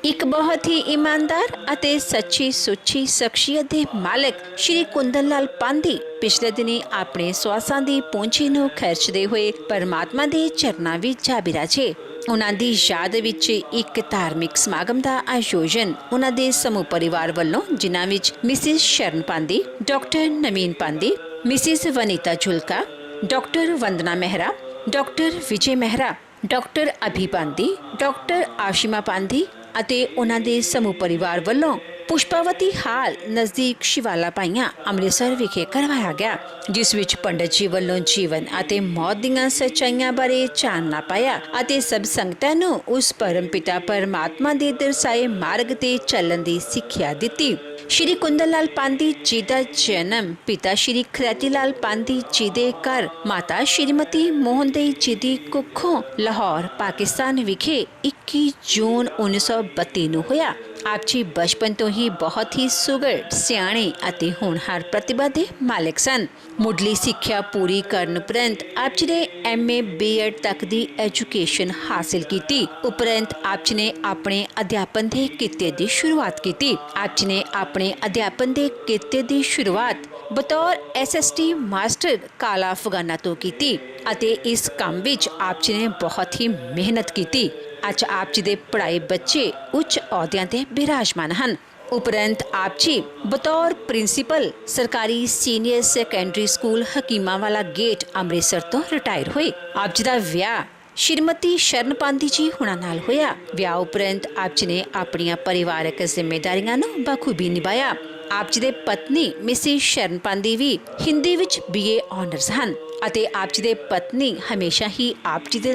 ਇੱਕ ਬਹੁਤ ਹੀ ਇਮਾਨਦਾਰ ਅਤੇ ਸੱਚੀ ਸੁੱਚੀ ਸ਼ਖਸੀਅਤ ਦੇ ਮਾਲਕ ਸ਼੍ਰੀ ਕੁੰਦਨ ਲਾਲ ਪਾਂਧੀ ਪਿਛਲੇ ਦਿਨੀ ਆਪਣੇ ਸਵਾਸਾਂ ਦੀ ਪੂੰਜੀ ਨੂੰ ਖਰਚਦੇ ਹੋਏ ਪਰਮਾਤਮਾ ਦੇ ਚਰਨਾਂ ਵਿੱਚ ਜਾ ਬਿਰਾਜੇ। ਉਹਨਾਂ ਦੀ ਯਾਦ ਵਿੱਚ ਇੱਕ ਧਾਰਮਿਕ ਸਮਾਗਮ ਦਾ ਆਯੋਜਨ ਉਹਨਾਂ ਦੇ ਸਮੂਹ ਪਰਿਵਾਰ ਵੱਲੋਂ, ਜਿਨ੍ਹਾਂ ਵਿੱਚ ਮਿਸਿਸ ਸ਼ਰਨ ਪਾਂਧੀ, ਡਾਕਟਰ ਨਵੀਨ ਪਾਂਧੀ, ਮਿਸਿਸ ਵਨੀਤਾ ਝੁਲਕਾ, ਡਾਕਟਰ ਵੰਦਨਾ ਮਹਿਰਾ, ਡਾਕਟਰ ਵਿਜੇ ਮਹਿਰਾ, ਡਾਕਟਰ ਅਭੀ ਪਾਂਧੀ, ਡਾਕਟਰ ਆਸ਼ੀਮਾ ਪਾਂਧੀ ਅਤੇ ਉਹਨਾਂ ਦੇ ਸਮੂਹ ਪਰਿਵਾਰ ਵੱਲੋਂ ਪੁਸ਼ਪਾਵਤੀ ਹਾਲ ਨਜ਼ਦੀਕ ਸ਼ਿਵਾਲਾ ਪਾਈਆਂ ਅੰਮ੍ਰਿਤਸਰ ਵਿਖੇ ਕਰਵਾਇਆ ਗਿਆ, ਜਿਸ ਵਿੱਚ ਪੰਡਤ ਜੀ ਵੱਲੋਂ ਜੀਵਨ ਅਤੇ ਮੌਤ ਦੀਆਂ ਸੱਚਾਈਆਂ ਬਾਰੇ ਚਾਨਣਾ ਪਾਇਆ ਅਤੇ ਸਭ ਸੰਗਤਾਂ ਨੂੰ ਉਸ ਪਰਮ ਪਿਤਾ ਪਰਮਾਤਮਾ ਦੇ ਦਰਸਾਏ ਮਾਰਗ ਤੇ ਚੱਲਣ ਦੀ ਸਿੱਖਿਆ ਦਿੱਤੀ। ਸ਼੍ਰੀ ਕੁੰਦਨ ਲਾਲ ਪਾਂਧੀ ਜੀ ਦਾ ਜਨਮ ਪਿਤਾ ਸ਼੍ਰੀ ਖਰੈਤੀ ਲਾਲ ਪਾਂਧੀ ਜੀ ਦੇ ਘਰ ਮਾਤਾ ਸ਼੍ਰੀਮਤੀ ਮੋਹਨ ਦੇਈ ਜੀ ਦੀ ਕੁੱਖੋਂ ਲਾਹੌਰ, ਪਾਕਿਸਤਾਨ ਵਿਖੇ 21 ਜੂਨ 1932 ਨੂੰ ਹੋਇਆ। ਆਪ ਜੀ ਬਚਪਨ ਤੋਂ ਹੀ ਬਹੁਤ ਹੀ ਸੁਘੜ, ਸਿਆਣੇ ਅਤੇ ਹੋਣਹਾਰ ਪ੍ਰਤਿਭਾ ਦੇ ਮਾਲਕ ਸਨ। ਮੁੱਢਲੀ ਸਿੱਖਿਆ ਪੂਰੀ ਕਰਨ ਉਪਰੰਤ ਆਪ ਜੀ ਨੇ MA B.Ed ਤੱਕ ਦੀ ਐਜੂਕੇਸ਼ਨ ਹਾਸਿਲ ਕੀਤੀ। ਉਪਰੰਤ ਆਪ ਜੀ ਨੇ ਆਪਣੇ ਅਧਿਆਪਨ ਦੇ ਕਿੱਤੇ ਦੀ ਸ਼ੁਰੂਆਤ ਕੀਤੀ। ਆਪ ਜੀ ਨੇ ਆਪਣੇ ਅਧਿਆਪਨ ਦੇ ਕਿੱਤੇ ਦੀ ਸ਼ੁਰੂਆਤ ਬਤੌਰ SST ਮਾਸਟਰ ਕਾਲਾ ਅਫਗਾਨਾ ਤੋਂ ਕੀਤੀ ਅਤੇ ਇਸ ਕੰਮ ਵਿੱਚ ਆਪ ਜੀ ਨੇ ਬਹੁਤ ਹੀ ਮਿਹਨਤ ਕੀਤੀ। ਅੱਜ ਆਪ ਜੀ ਦੇ ਪੜ੍ਹਾਏ ਬੱਚੇ ਉੱਚ ਅਹੁਦਿਆਂ ਤੇ ਬਿਰਾਜਮਾਨ ਹਨ। ਉਪਰੰਤ ਆਪ ਜੀ ਬਤੌਰ ਪ੍ਰਿੰਸੀਪਲ ਸਰਕਾਰੀ senior secondary school Hakimanwala gate Amritsar ਤੋਂ ਰਿਟਾਇਰ ਹੋਏ। ਆਪ ਜੀ ਦਾ ਵਿਆਹ ਸ਼੍ਰੀਮਤੀ ਸ਼ਰਨ ਪਾਂਧੀ ਜੀ ਹੁਣਾਂ ਨਾਲ ਹੋਇਆ। ਵਿਆਹ ਉਪਰੰਤ ਆਪ ਜੀ ਨੇ ਆਪਣੀਆਂ ਪਰਿਵਾਰਕ ਜ਼ਿੰਮੇਦਾਰੀਆਂ ਨੂੰ ਬਖੂਬੀ ਨਿਭਾਇਆ। ਆਪ ਜੀ ਦੇ ਪਤਨੀ ਮਿਸਿਸ ਸ਼ਰਨ ਪਾਂਧੀ ਵੀ ਹਿੰਦੀ ਵਿੱਚ BA ਆਨਰਸ ਹਨ ਅਤੇ ਆਪ ਜੀ ਦੇ ਪਤਨੀ ਹਮੇਸ਼ਾ ਹੀ ਆਪ ਜੀ ਦੇ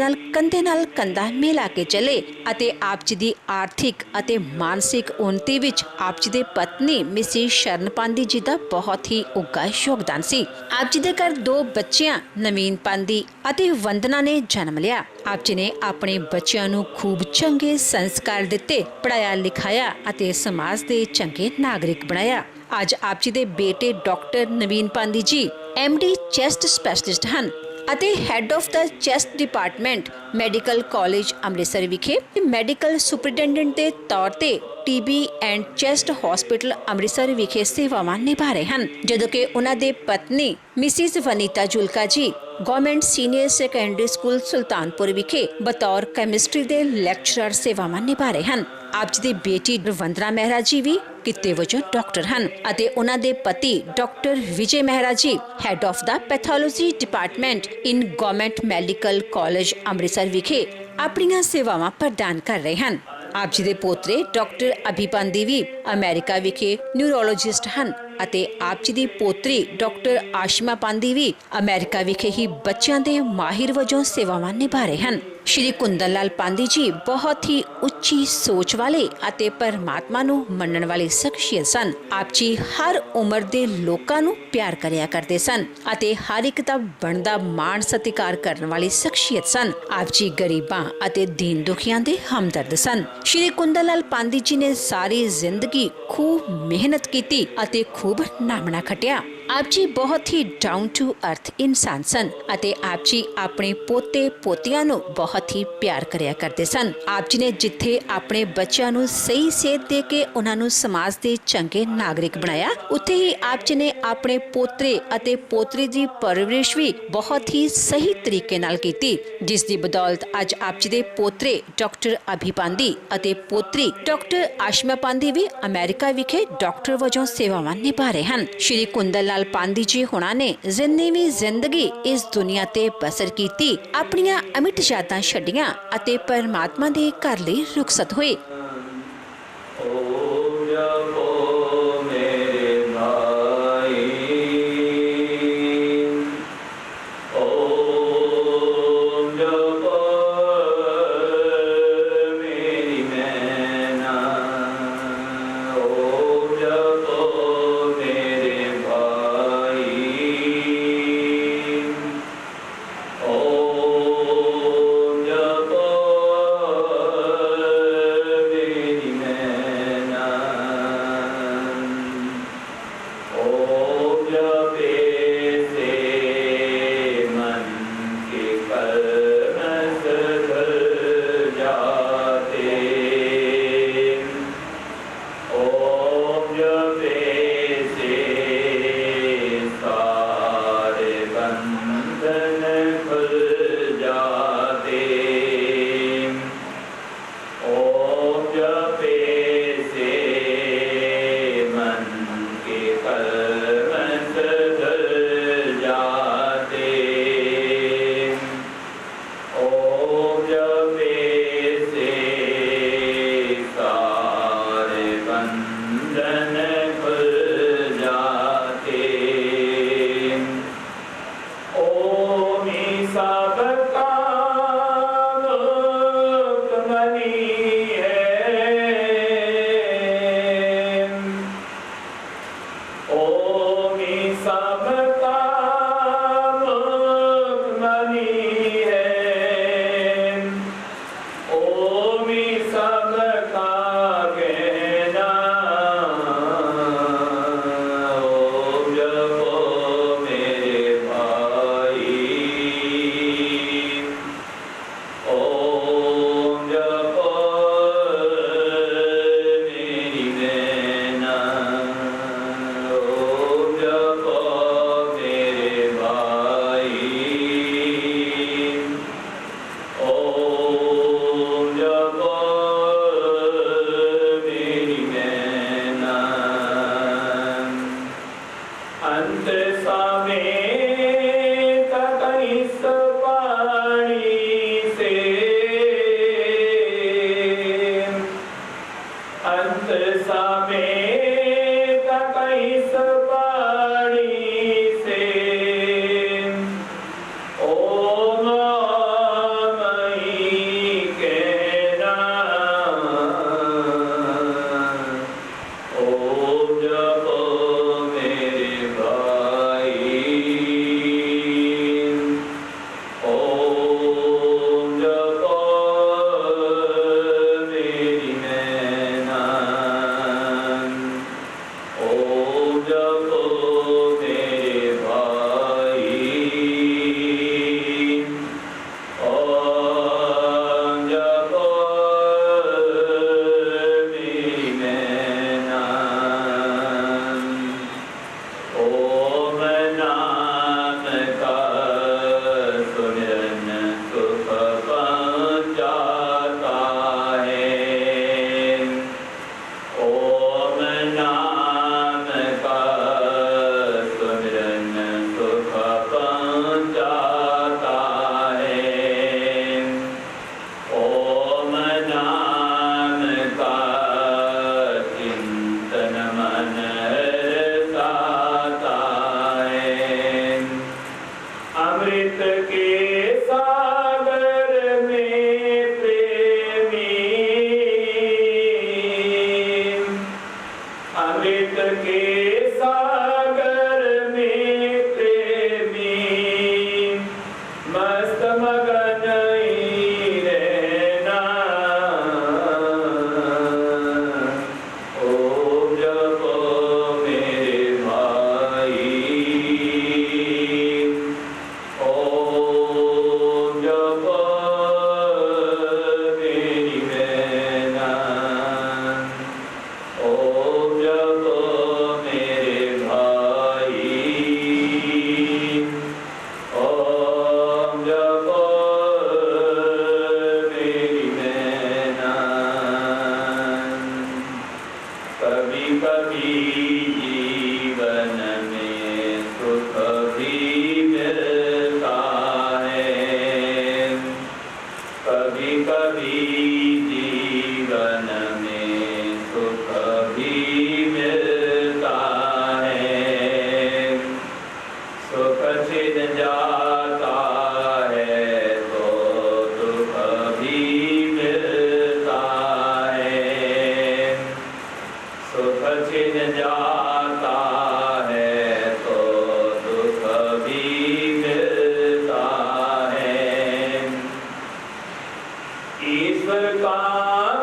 ਨਾਲ ਕੰਧਾ ਮਿਲਾ ਕੇ ਚੱਲੇ ਅਤੇ ਆਪ ਜੀ ਦੀ ਆਰਥਿਕ ਅਤੇ ਮਾਨਸਿਕ ਉੱਨਤੀ ਵਿੱਚ ਆਪ ਜੀ ਦੇ ਪਤਨੀ ਮਿਸਿਸ ਸ਼ਰਨ ਪਾਂਧੀ ਜੀ ਦਾ ਬਹੁਤ ਹੀ ਉੱਘਾ ਯੋਗਦਾਨ ਸੀ। ਆਪ ਜੀ ਦੇ ਘਰ 2 ਬੱਚਿਆਂ ਨਵੀਨ ਪਾਂਧੀ ਅਤੇ ਵੰਦਨਾ ਨੇ ਜਨਮ ਲਿਆ। ਆਪ ਜੀ ਨੇ ਆਪਣੇ ਬੱਚਿਆਂ ਨੂੰ ਖੂਬ ਚੰਗੇ ਸੰਸਕਾਰ ਦਿੱਤੇ, ਪੜ੍ਹਾਇਆ ਲਿਖਾਇਆ ਅਤੇ ਸਮਾਜ ਦੇ ਚੰਗੇ ਨਾਗਰਿਕ ਬਣਾਇਆ। ਅੱਜ ਆਪ ਜੀ ਦੇ ਬੇਟੇ ਡਾਕਟਰ ਨਵੀਨ ਪਾਂਧੀ ਜੀ MD ਚੈਸਟ ਸਪੈਸ਼ਲਿਸਟ ਹਨ ਅਤੇ head of the chest department medical college Amritsar ਵਿਖੇ ਮੈਡੀਕਲ ਸੁਪਰਡੈਂਟੈਂਟ ਦੇ ਤੌਰ ਤੇ TB and chest hospital Amritsar ਵਿਖੇ ਸੇਵਾਵਾਂ ਨਿਭਾ ਰਹੇ ਹਨ, ਜਦੋਂ ਕਿ ਉਹਨਾਂ ਦੇ ਪਤਨੀ ਮਿਸਿਸ ਵਨੀਤਾ ਝੁਲਕਾ ਜੀ government senior secondary school Sultanpur ਵਿਖੇ ਬਤੌਰ ਕੈਮਿਸਟਰੀ ਦੇ ਲੈਕਚਰਰ ਸੇਵਾਵਾਂ ਨਿਭਾ ਰਹੇ ਹਨ। ਆਪ ਜੀ ਦੀ ਬੇਟੀ ਵੰਦਨਾ ਮਹਿਰਾ ਜੀ ਵੀ ਕਿੱਤੇ ਵਜੋਂ ਡਾਕਟਰ ਹਨ ਅਤੇ ਉਹਨਾਂ ਦੇ ਪਤੀ doctor Vijay Mehra ji head of the pathology department in government medical college Amritsar ਵਿਖੇ ਆਪਣੀਆਂ ਸੇਵਾਵਾਂ ਪ੍ਰਦਾਨ ਕਰ ਰਹੇ ਹਨ। ਆਪ ਜੀ ਦੇ ਪੋਤਰੇ ਡਾਕਟਰ ਅਭੀ ਪਾਂਧੀ ਵੀ ਅਮਰੀਕਾ ਵਿਖੇ ਨਿਊਰੋਲੋਜਿਸਟ ਹਨ ਅਤੇ ਆਪ ਜੀ ਦੀ ਪੋਤਰੀ ਡਾਕਟਰ ਆਸ਼ੀਮਾ ਪਾਂਧੀ ਵੀ ਅਮਰੀਕਾ ਵਿਖੇ ਹੀ ਬੱਚਿਆਂ ਦੇ ਮਾਹਿਰ ਵਜੋਂ ਸੇਵਾਵਾਂ ਨਿਭਾ ਰਹੇ ਹਨ। ਸ਼੍ਰੀ ਕੁੰਦਨ ਲਾਲ ਪਾਂਧੀ ਜੀ ਬਹੁਤ ਹੀ ਉੱਚੀ ਸੋਚ ਵਾਲੇ ਅਤੇ ਪਰਮਾਤਮਾ ਨੂੰ ਮੰਨਣ ਵਾਲੇ ਸ਼ਖਸੀਅਤ ਸਨ। ਆਪ ਜੀ ਹਰ ਉਮਰ ਦੇ ਲੋਕਾਂ ਨੂੰ ਪਿਆਰ ਕਰਿਆ ਕਰਦੇ ਸਨ ਅਤੇ ਹਰ ਇੱਕ ਦਾ ਬਣਦਾ ਮਾਣ ਸਤਿਕਾਰ ਕਰਨ ਵਾਲੀ ਸ਼ਖਸੀਅਤ ਸਨ। ਆਪ ਜੀ ਗਰੀਬਾਂ ਅਤੇ ਦੀਨ ਦੁਖੀਆਂ ਦੇ ਹਮਦਰਦ ਸਨ। ਸ਼੍ਰੀ ਕੁੰਦਨ ਲਾਲ ਪਾਂਧੀ ਜੀ ਨੇ ਸਾਰੀ ਜ਼ਿੰਦਗੀ ਖੂਬ ਮਿਹਨਤ ਕੀਤੀ ਅਤੇ ਖੂਬ ਨਾਮਣਾ ਖਟਿਆ। ਆਪ ਜੀ ਬਹੁਤ ਹੀ ਡਾਊਨ ਟੂ ਅਰਥ ਇਨਸਾਨ ਸਨ ਅਤੇ ਆਪ ਜੀ ਆਪਣੇ ਪੋਤੇ ਪੋਤੀਆਂ ਨੂੰ ਬਹੁਤ ਹੀ ਪਿਆਰ ਕਰਿਆ ਕਰਦੇ ਸਨ। ਆਪ ਜੀ ਨੇ ਜਿੱਥੇ ਆਪਣੇ ਬੱਚਿਆਂ ਨੂੰ ਸਹੀ ਸੇਧ ਦੇ ਕੇ ਉਹਨਾਂ ਨੂੰ ਸਮਾਜ ਦੇ ਚੰਗੇ ਨਾਗਰਿਕ ਬਣਾਇਆ, ਉੱਥੇ ਹੀ ਆਪ ਜੀ ਨੇ ਆਪਣੇ ਪੋਤਰੇ ਅਤੇ ਪੋਤਰੀ ਦੀ ਪਰਵਰਿਸ਼ ਵੀ ਬਹੁਤ ਹੀ ਸਹੀ ਤਰੀਕੇ ਨਾਲ ਕੀਤੀ, ਜਿਸ ਦੀ ਬਦੌਲਤ ਅੱਜ ਆਪ ਜੀ ਦੇ ਪੋਤਰੇ ਡਾਕਟਰ ਅਭੀ ਪਾਂਧੀ ਅਤੇ ਪੋਤਰੀ ਡਾਕਟਰ ਆਸ਼ੀਮਾ ਪਾਂਧੀ ਵੀ ਅਮਰੀਕਾ ਵਿਖੇ ਡਾਕਟਰ ਵਜੋਂ ਸੇਵਾਵਾਂ ਨਿਭਾ ਰਹੇ ਹਨ। ਸ਼੍ਰੀ ਕੁੰਦਨ ਲਾਲ ਪਾਂਧੀ ਜੀ ਹੁਣਾਂ ਨੇ ਜਿੰਨੀ ਵੀ ਜ਼ਿੰਦਗੀ ਇਸ ਦੁਨੀਆ ਤੇ ਬਸਰ ਕੀਤੀ, ਆਪਣੀਆਂ ਅਮਿੱਟ ਯਾਦਾਂ ਛੱਡੀਆਂ ਅਤੇ ਪਰਮਾਤਮਾ ਦੇ ਘਰ ਲਈ ਰੁਖਸਤ ਹੋਏ।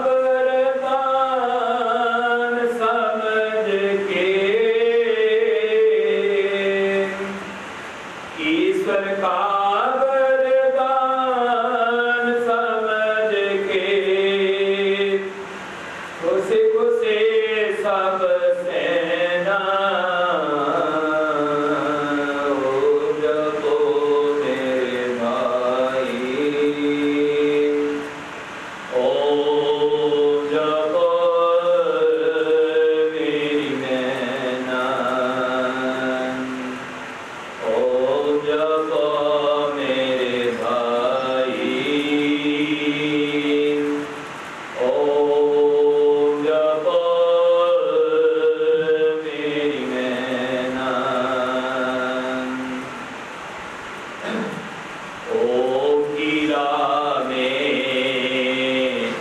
वरदान समझ के, ईश्वर का वरदान समझ के, खुशी खुशी सब सेना हो जपो मेरे भाई, ओ जपो मेरी मैना, ओ जपो मेरे भाई, ओ जपो मेरी मैना, ओम कीरा में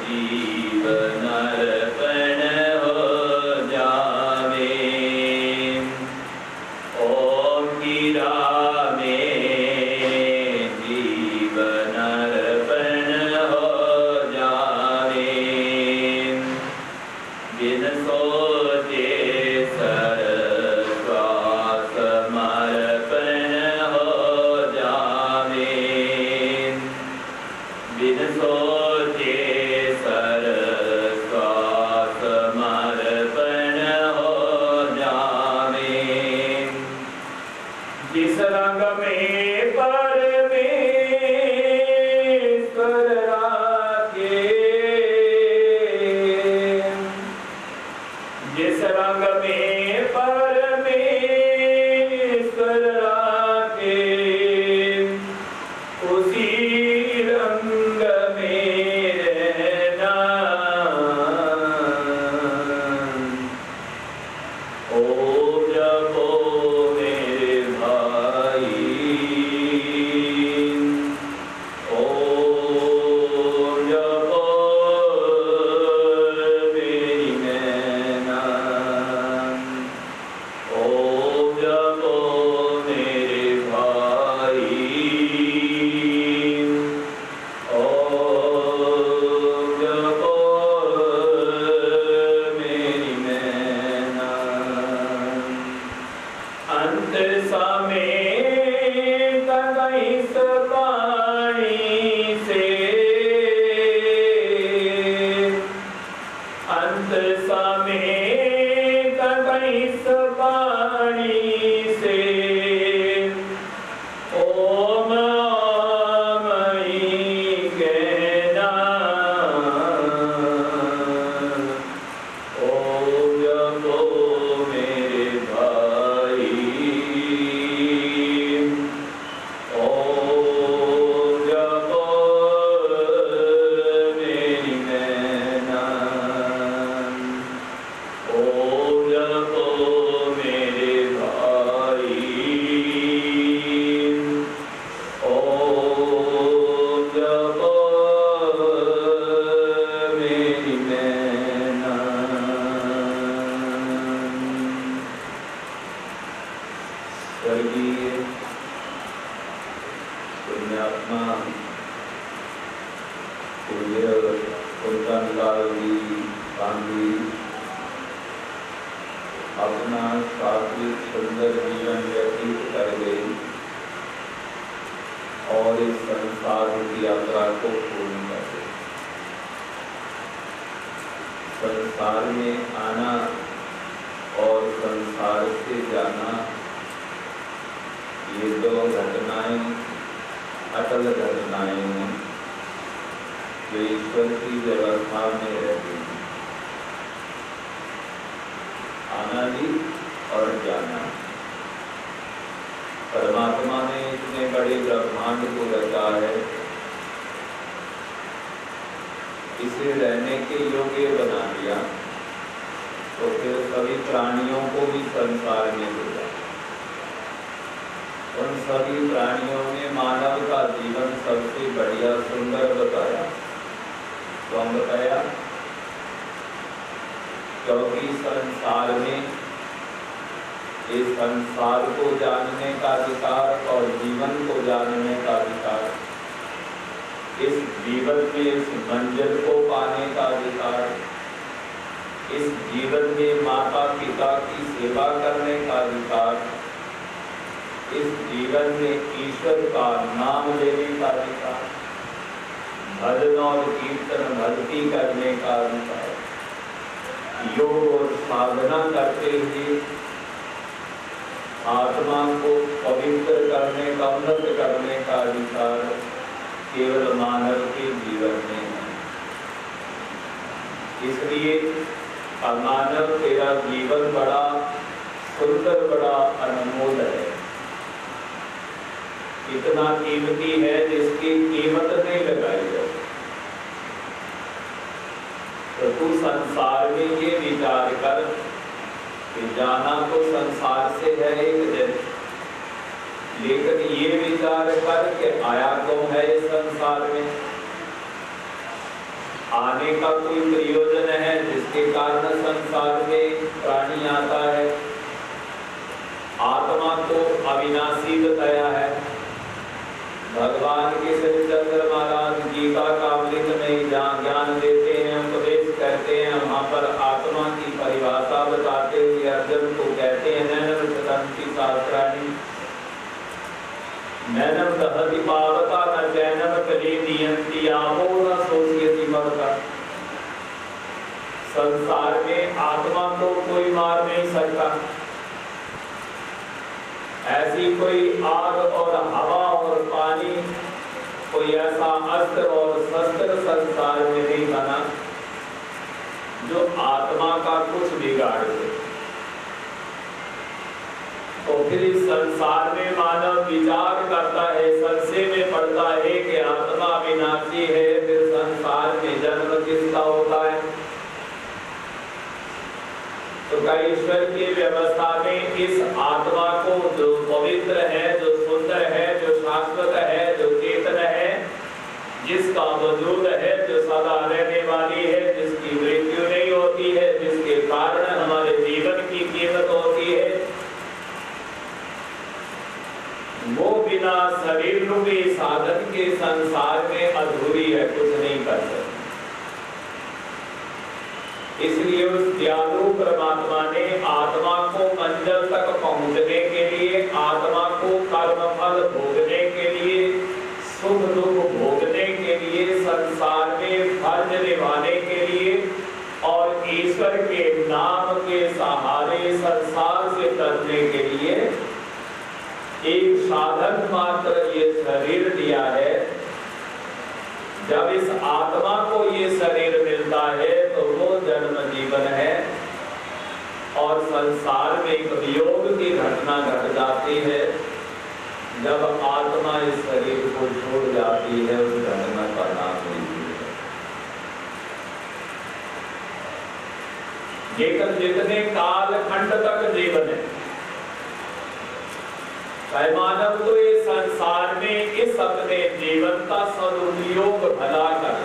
जीवन अर्पण हो जावे, ओम कीरा में जीवन अर्पण हो जावे, बिन सोचे सरस्वास समर्पण हो जावे, बिन सोचे सरस्वास समर्पण हो जावे, जिस रंग में परमेश्वर राखे, जिस रंग में परमेश्वर राखे, उसी रंग में रहना, ओ जपो मेरे भाई, ओ जपो मेरी मैना, ओ जपो मेरे भाई, ओ जपो मेरी मैना, अंत समय तक इस पानी से, अंत समय तक इस पानी से, ओम मई कहना, ओ जपो मेरे भाई, ओ जपो मेरी मैना, ओ जपो मेरे भाई, ओ जपो मेरी मैना। स्वर्गीय पुण्यात्मा पूज्य कुंदनलाल जी पांडी अपना सात्विक सुंदर जीवन व्यतीत कर गए और इस संसार की यात्रा को पूर्ण कर गए। संसार में आना और संसार से जाना, ये दो घटनाएं अटल घटनाएं हैं जो ईश्वर की व्यवस्था में रहती हैं। आना भी और जाना। परमात्मा ने इतने बड़े ब्रह्मांड को रचा है, इसे रहने के योग्य बना दिया, तो फिर सभी प्राणियों को भी संसार में भेजा। उन सभी प्राणियों में मानव का जीवन सबसे बढ़िया सुंदर बताया। क्यों बताया? क्योंकि संसार में इस संसार को जानने का अधिकार और जीवन को जानने का अधिकार इस जीवन में इस मंजिल को पाने का अधिकार, इस जीवन में माता पिता की सेवा करने का अधिकार, इस जीवन में ईश्वर का नाम लेने का अधिकार, भजन और कीर्तन भक्ति करने का अधिकार, योग और साधना करते हुए आत्मा को पवित्र करने का, उन्नत करने का अधिकार केवल मानव के जीवन में है। इसलिए मानव तेरा जीवन बड़ा सुंदर, बड़ा अनमोल है, इतना कीमती है जिसकी कीमत नहीं लगाई जाए। तो तू संसार में ये विचार कर कि जाना तो संसार से है एक दिन, लेकिन ये विचार कर कि आया क्यों है इस संसार में, आने का कोई प्रयोजन है जिसके कारण संसार में प्राणी आता है। आत्मा तो अविनाशी बताया है। भगवान के श्री चंद्र महाराज गीता कामृत में ज्ञान देते हैं, उपदेश करते हैं, वहां पर आत्मा की परिभाषा बताते हुए अर्जुन को कहते हैं नैनम सदंति शास्त्राणि नैनम दहति पावता न चैनम कलेदियन्ति आपो न शोषयति मर्ता। संसार में आत्मा को कोई मार नहीं सकता। ऐसी कोई आग और हवा और पानी, कोई ऐसा अस्त्र और शस्त्र संसार में नहीं बना जो आत्मा का कुछ बिगाड़ दे। तो फिर इस संसार में मानव विचार करता है, संशय में पड़ता है कि आत्मा विनाशी है, फिर संसार में जन्म किसका होता है। तो ईश्वर की व्यवस्था में इस आत्मा को जो पवित्र है, जो सुंदर है, जो शाश्वत है, जो चेतन है, जिसका वजूद है, जो सदा रहने वाली है, जिसकी मृत्यु नहीं होती है, जिसके कारण हमारे जीवन की कीमत होती है, वो बिना शरीर रूपी साधन के संसार में अधूरी है, कुछ नहीं कर सकती। इसलिए उस दयालु परमात्मा ने आत्मा को मंजिल तक पहुंचने के लिए, आत्मा को कर्म फल भोगने के लिए, सुख दुख भोगने के लिए, संसार में फर्ज निभाने के लिए और ईश्वर के नाम के सहारे संसार से तरने के लिए एक साधन मात्र ये शरीर दिया है। जब इस आत्मा को ये शरीर मिलता है तो वो जन्म जीवन है और संसार में एक वियोग की घटना घट जाती है। जब आत्मा इस शरीर को छोड़ जाती है, उस घटना का नाम नहीं है। लेकिन जितने काल खंड तक जीवन है, मानव तो इस संसार में इस अपने जीवन का सदुपयोग भला कर।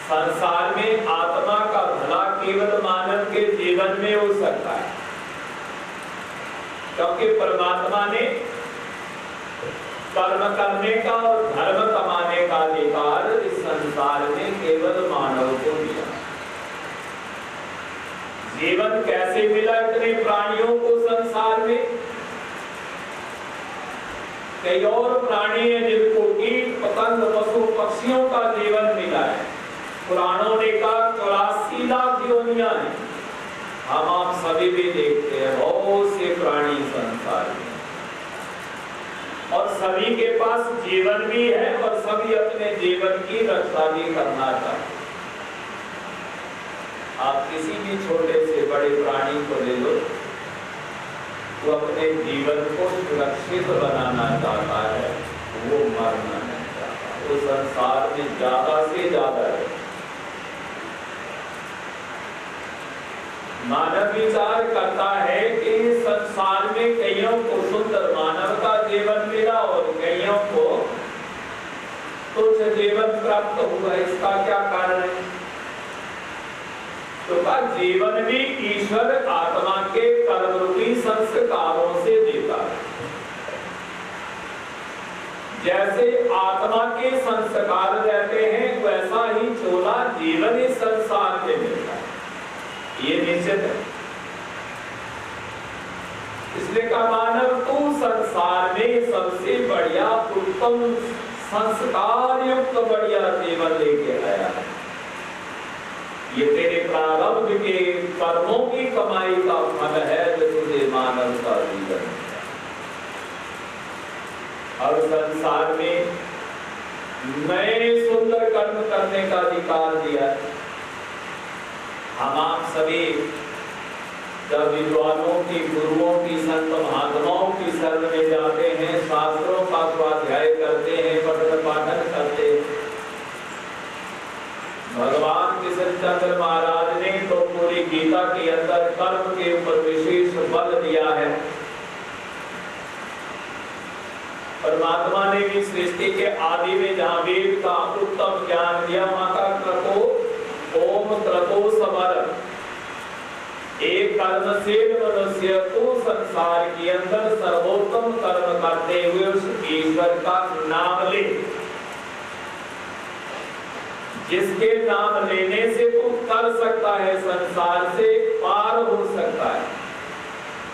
संसार में आत्मा का भला केवल मानव के जीवन में हो सकता है, क्योंकि परमात्मा ने कर्म करने का और धर्म कमाने का अधिकार इस संसार में केवल मानव को दिया। जीवन कैसे मिला इतने प्राणियों को संसार में? कई और प्राणी हैं जिनको कीट पतंग पशु पक्षियों का जीवन मिला है। पुराणों ने कहा 84 लाख योनियां हैं। हम आप सभी भी देखते हैं बहुत से प्राणी संसार में, और सभी के पास जीवन भी है और सभी अपने जीवन की रक्षा भी करना चाहते। आप किसी भी छोटे से बड़े प्राणी को ले लो, वो अपने जीवन को सुरक्षित बनाना चाहता है, वो मरना नहीं चाहता। वो संसार में ज्यादा से ज्यादा है। मानव विचार करता है कि संसार में कईयों को सुंदर मानव का जीवन मिला और कईयों को तुच्छ जीवन प्राप्त हुआ। इसका क्या कारण है? तो का जीवन भी ईश्वर आत्मा के कर्म रूपी संस्कारों से देता है। जैसे आत्मा के संस्कार रहते हैं वैसा ही चोला जीवन इस संसार में मिलता है, ये निश्चित है। इसलिए का मानव तू संसार में सबसे बढ़िया उत्तम संस्कार युक्त बढ़िया जीवन लेके आया है। ये तेरे प्रारब्ध के कर्मों की कमाई का फल है जो तुझे मानव का जीवन है। और संसार में नए सुंदर कर्म करने का अधिकार दिया। हम आप सभी जब विद्वानों की, गुरुओं की, संत महात्माओं की शरण में जाते हैं, शास्त्रों का स्वाध्याय करते हैं, पठन पाठन करते हैं, भगवान किशनचंद्र महाराज ने तो पूरी गीता के अंदर कर्म के ऊपर विशेष बल दिया है। परमात्मा ने भी सृष्टि के आदि में जहाँ वेद का उत्तम ज्ञान दिया, वहां का क्रतो ओम क्रतो समर एक कर्मशील मनुष्य तो संसार के अंदर सर्वोत्तम कर्म करते हुए उस ईश्वर का नाम ले, जिसके नाम लेने से तू कर सकता है, संसार से पार हो सकता है,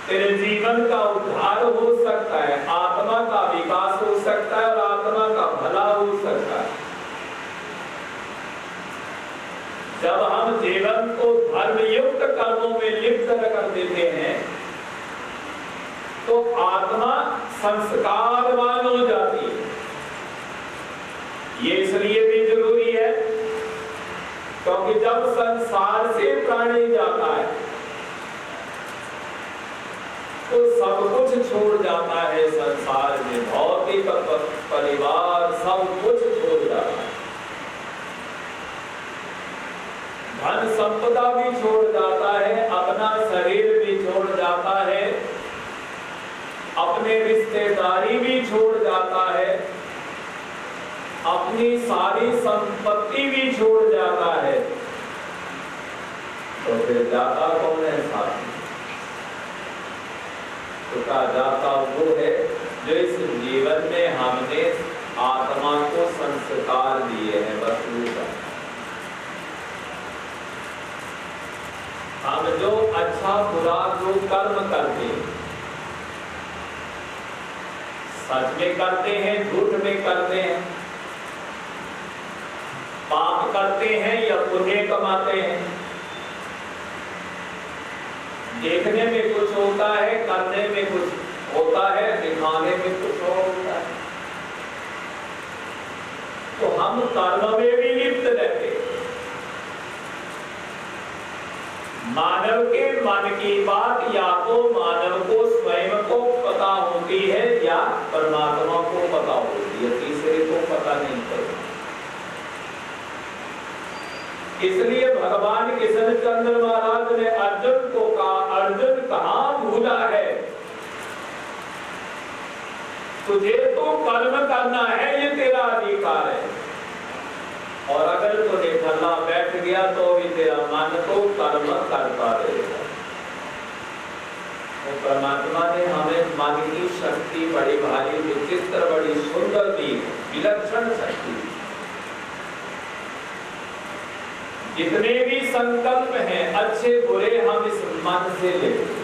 तेरे जीवन का उद्धार हो सकता है, आत्मा का विकास हो सकता है और आत्मा का भला हो सकता है। जब हम जीवन को धर्मयुक्त कर्मों में लिप्त कर देते हैं तो आत्मा संस्कारवान हो जाती है। ये इसलिए भी जरूरी है क्योंकि जब संसार से प्राणी जाता है तो सब कुछ छोड़ जाता है। संसार में भौतिक परिवार सब कुछ छोड़ जाता है, धन संपदा भी छोड़ जाता है, अपना शरीर भी छोड़ जाता है, अपने रिश्तेदारी भी छोड़ जाता है, अपनी सारी संपत्ति भी छोड़ जाता है। तो फिर जाता कौन है साथ? तो कहा जाता वो है जो इस जीवन में हमने आत्मा को संस्कार दिए हैं। बस वो हम जो अच्छा बुरा जो कर्म करते हैं, सच में करते हैं, झूठ में करते हैं, पाप करते हैं या पुण्य कमाते हैं, देखने में कुछ होता है, करने में कुछ होता है, दिखाने में कुछ और होता है। तो हम कर्म में भी लिप्त रहते हैं। मानव के मन की बात या तो मानव को स्वयं को पता होती है या परमात्मा को पता होती है, तीसरे को पता नहीं पड़ता। इसलिए भगवान किशनचंद्र महाराज ने अर्जुन को कहा, अर्जुन कहाँ भूला है, तुझे तो कर्म करना है, ये तेरा अधिकार है। और अगर तू निठल्ला बैठ गया तो भी तेरा मन तो कर्म करता रहेगा। तो परमात्मा ने हमें मन की शक्ति बड़ी भारी विचित्र बड़ी सुंदर दी, विलक्षण शक्ति। जितने भी संकल्प हैं अच्छे बुरे हम इस मन से लेते।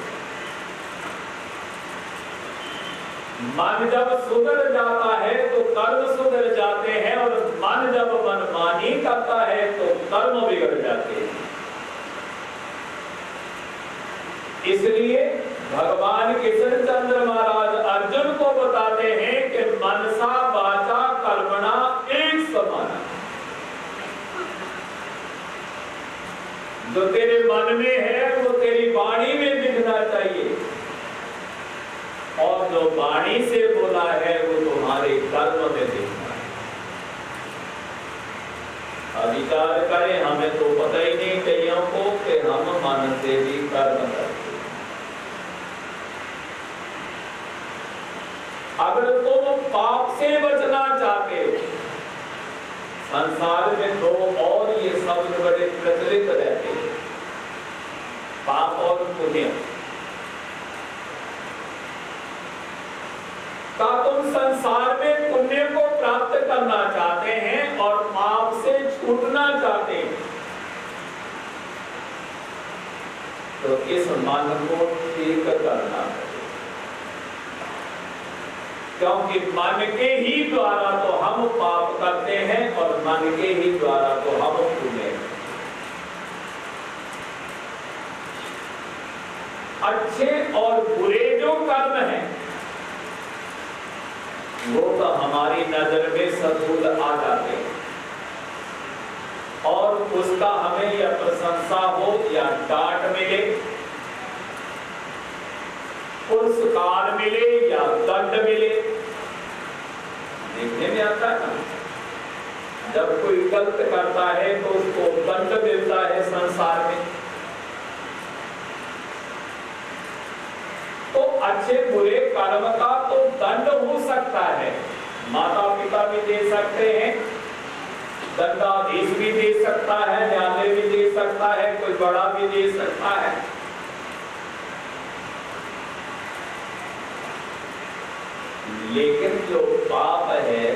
मन जब सुधर जाता है तो कर्म सुधर जाते हैं और मन जब मनमानी करता है तो कर्म बिगड़ जाते हैं। इसलिए भगवान किशनचंद्र महाराज अर्जुन को बताते हैं कि मनसा वाचा कर्मणा एक समान। जो तेरे मन में है वो तेरी वाणी में दिखना चाहिए और जो वाणी से बोला है वो तुम्हारे कर्म में दिखना है। विचार करें, हमें तो पता ही नहीं कईयों को कि हम मन से भी कर्म करते। अगर तुम पाप से बचना चाहते हो, संसार में दो और ये शब्द बड़े प्रचलित रहते हैं, पाप और पुण्य। का तुम संसार में पुण्य को प्राप्त करना चाहते हैं और पाप से छूटना चाहते हैं, तो इस मन को ठीक करना है, क्योंकि मन के ही द्वारा तो हम पाप करते हैं और मन के ही द्वारा तो हम पुण्य। अच्छे और बुरे जो कर्म हैं वो तो हमारी नजर में सतुल आ जाते हैं, और उसका हमें या प्रशंसा हो या डांट मिले, पुरस्कार मिले या दंड मिले, देखने में आता है ना। जब कोई गलत करता है तो उसको दंड मिलता है संसार में, तो अच्छे बुरे कर्म का तो दंड हो सकता है, माता पिता भी दे सकते हैं, दंडाधीश भी दे सकता है, न्यायालय भी दे सकता है, कोई बड़ा भी दे सकता है। लेकिन जो पाप है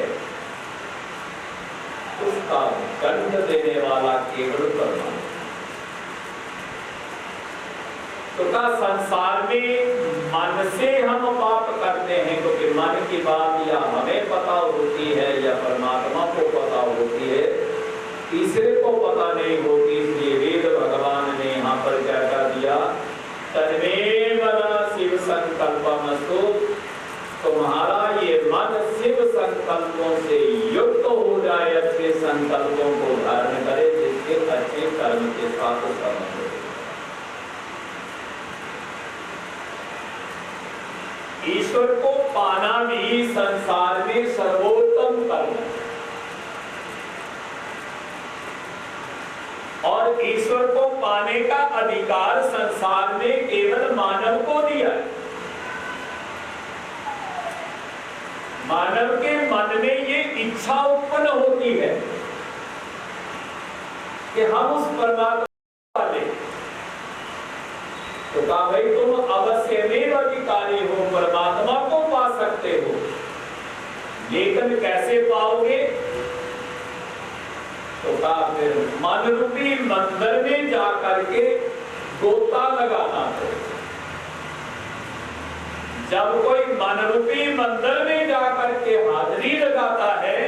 उसका दंड देने वाला केवल परमात्मा। तो का संसार में मन से हम पाप करते हैं, क्योंकि मन की बात या हमें पता होती है या परमात्मा को पता होती है, तीसरे को पता नहीं होती। इसलिए वेद भगवान ने यहाँ पर क्या कह दिया, तन्मे मन शिव संकल्पमस्तु, तुम्हारा ये मन शिव संकल्पों से युक्त हो जाए, अच्छे संकल्पों को धारण करे, जिसके अच्छे कर्म के साथ संबंध हो। ईश्वर को पाना भी संसार में सर्वोत्तम कर्म है, और ईश्वर को पाने का अधिकार संसार में केवल मानव को दिया है। मानव के मन में ये इच्छा उत्पन्न होती है कि हम उस परमात्मा को पाले, तो कहा भाई तुम अवश्यमेव अधिकारी हो, परमात्मा को पा सकते हो, लेकिन कैसे पाओगे? तो कहा फिर मन रूपी मंदिर में जाकर के गोता लगाना पड़ेगा। जब कोई मन रूपी मंदिर में जाकर के हाजिरी लगाता है,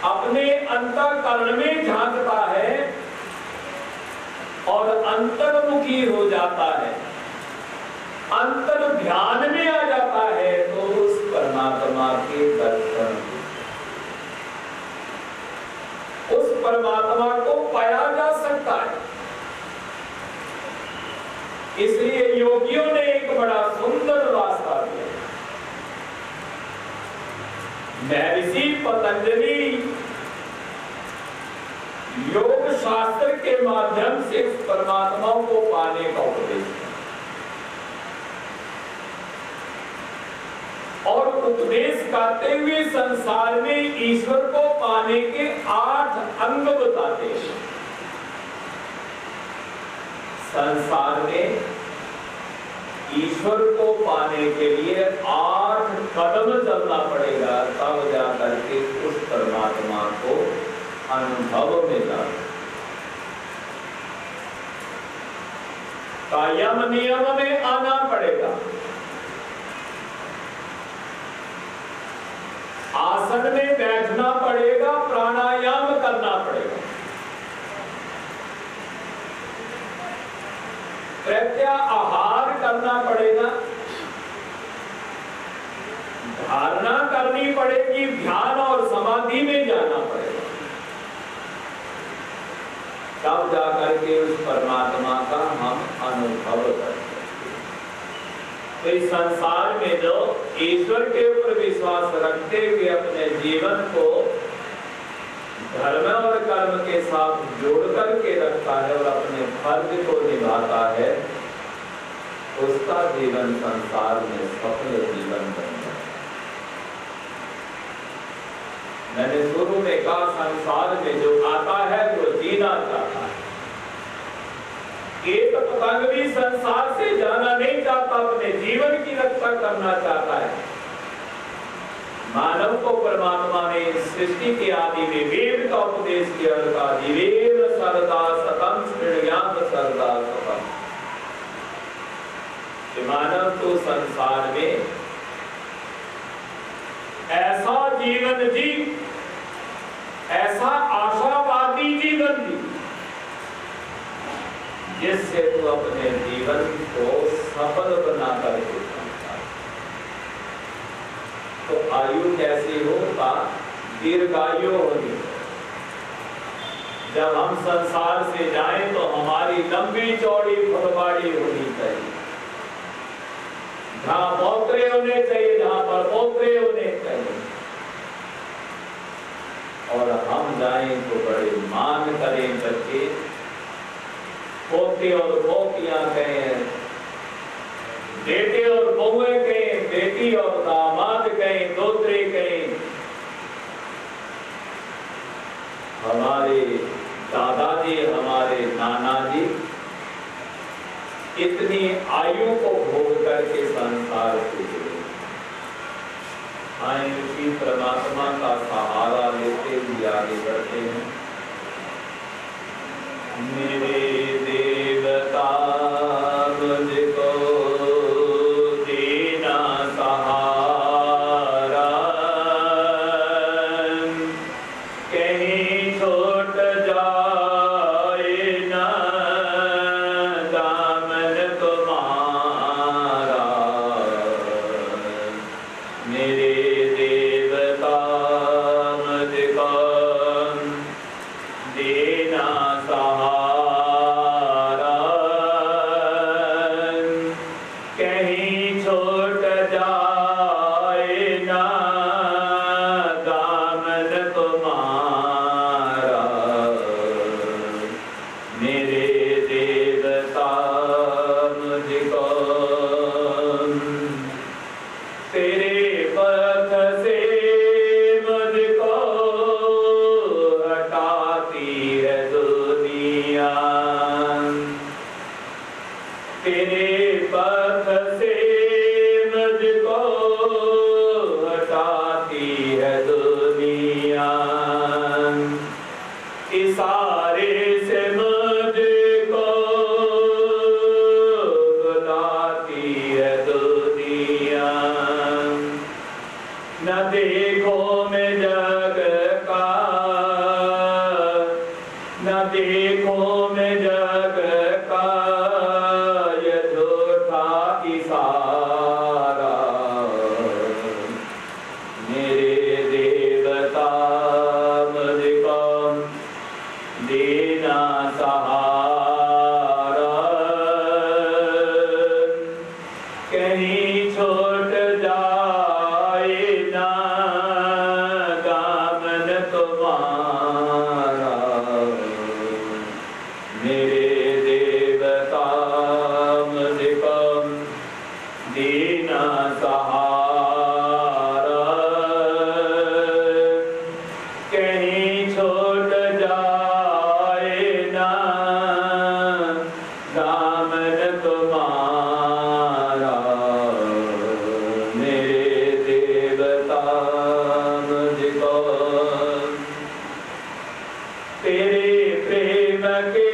अपने अंतःकरण में झांकता है और अंतर्मुखी हो जाता है, अंतर ध्यान में आ जाता है, तो उस परमात्मा के दर्शन, उस परमात्मा को पाया जा सकता है। इसलिए योगियों ने एक बड़ा सुंदर रास्ता दिया। महर्षि पतंजलि योग शास्त्र के माध्यम से उस परमात्मा को पाने का उपदेश किया, और उपदेश करते हुए संसार में ईश्वर को पाने के 8 अंग बताते हैं। संसार में ईश्वर को पाने के लिए 8 कदम चलना पड़ेगा, तब जाकर के उस परमात्मा को अनुभव में ला। कायम नियम में आना पड़ेगा, आसन में बैठना पड़ेगा, प्राणायाम करना पड़ेगा, प्रत्याहार करना पड़ेगा, धारणा करनी पड़ेगी, ध्यान और समाधि में जाना पड़ेगा, तब जाकर के उस परमात्मा का हम अनुभव करते हैं। तो इस संसार में जो ईश्वर के ऊपर विश्वास रखते हुए अपने जीवन को धर्म और कर्म के साथ जोड़ करके रखता है और अपने फर्ज को निभाता है, उसका जीवन संसार में सफल जीवन बनता है। मैंने शुरू में कहा, संसार में जो आता है वो जीना चाहता है। एक पतंग भी संसार से जाना नहीं चाहता, अपने जीवन की रक्षा करना चाहता है। मानव को परमात्मा ने सृष्टि के आदि में वेद का उपदेश किया था। दिवेद सरदा सकम श्रेयात सरदा सकम। मानव तो संसार में ऐसा जीवन जी, ऐसा आशावादी जीवन जी, जिससे तू अपने जीवन को सफल बना करके तो आयु कैसी हो? दीर्घायु होनी। जब हम संसार से जाएं तो हमारी लंबी चौड़ी फुलवाड़ी होनी चाहिए, जहां पौत्रे होने चाहिए, जहां पर पोत्रे होने चाहिए, और हम जाएं तो बड़े मान करें बच्चे, पोते और पोतियां कहें, बेटे और बहुए कहें, बेटी और दामाद कहें, दोतरे कहें। हमारे दादाजी, हमारे नाना जी इतनी आयु को भोग करके संसार से जुड़े। आए उसी परमात्मा का सहारा लेते हुए आगे बढ़ते हैं। मेरे देवता मुझको देना सहारा, कहीं छोट जाए ना दामन तुम्हारा। मेरे देवता मुझको देना सहारा, कहीं छोट जाए ना दामन तुम्हारा। मेरे देवता मुझको तेरे पथ से मुझको हटाती है दुनिया। तेरे पथ से मुझको हटाती है दुनिया। इशारे से मुझको बुलाती है दुनिया। न देखो मैं जग का, न देखो मैं जग का ये झूठा इशारा। मेरे देवता मुझको देना सहारा, कहीं छोट जाए ना दामन तुम्हारा। मेरे देवता मुझको देना सहारा, कहीं छोट जाए ना दामन तुम्हारा। मेरे देवता मुझको तेरे प्रेम के